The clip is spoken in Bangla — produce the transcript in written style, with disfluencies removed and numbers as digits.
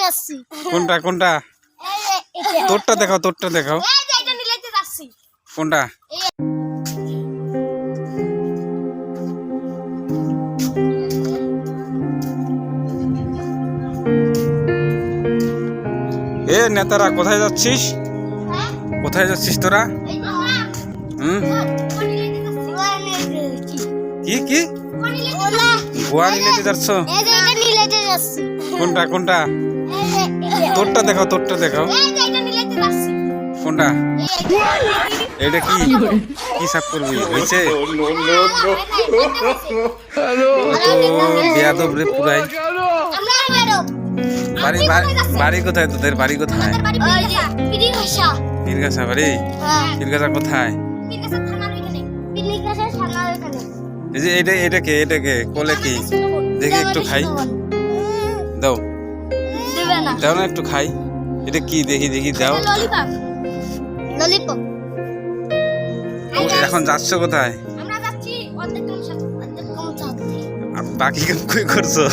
যাচ্ছি। কোনটা কোনটা? তোরটা দেখাও, তোরটা দেখাও। এই যে এটা নিলাইতে যাচ্ছি। কোনটা? এ নেতারা কোথায় যাচ্ছিস? কোথায় যাচ্ছিস তোরা? হুম, কি কি গোয়া নিলেতে যাচ্ছ? কোনটা কোনটা? তোরটা দেখাও, তোরটা দেখাও। কোনটা? এটা কি কি সাফ করবি? হয়েছে বেয়াদব রে পুরাই। বাড়ি বাড়ি কোথায় তোদের? বাড়ি কোথায়? পীরগাছা বাড়ি? পীরগাছা কোথায়? এই যে এটাকে এটাকে কোলে কি দেখি একটু খাই, দাও দাও না একটু খাই। এটা কি দেখি দেখি দাও। এখন যাচ্ছ কোথায়? বাকি কাম কই করছো?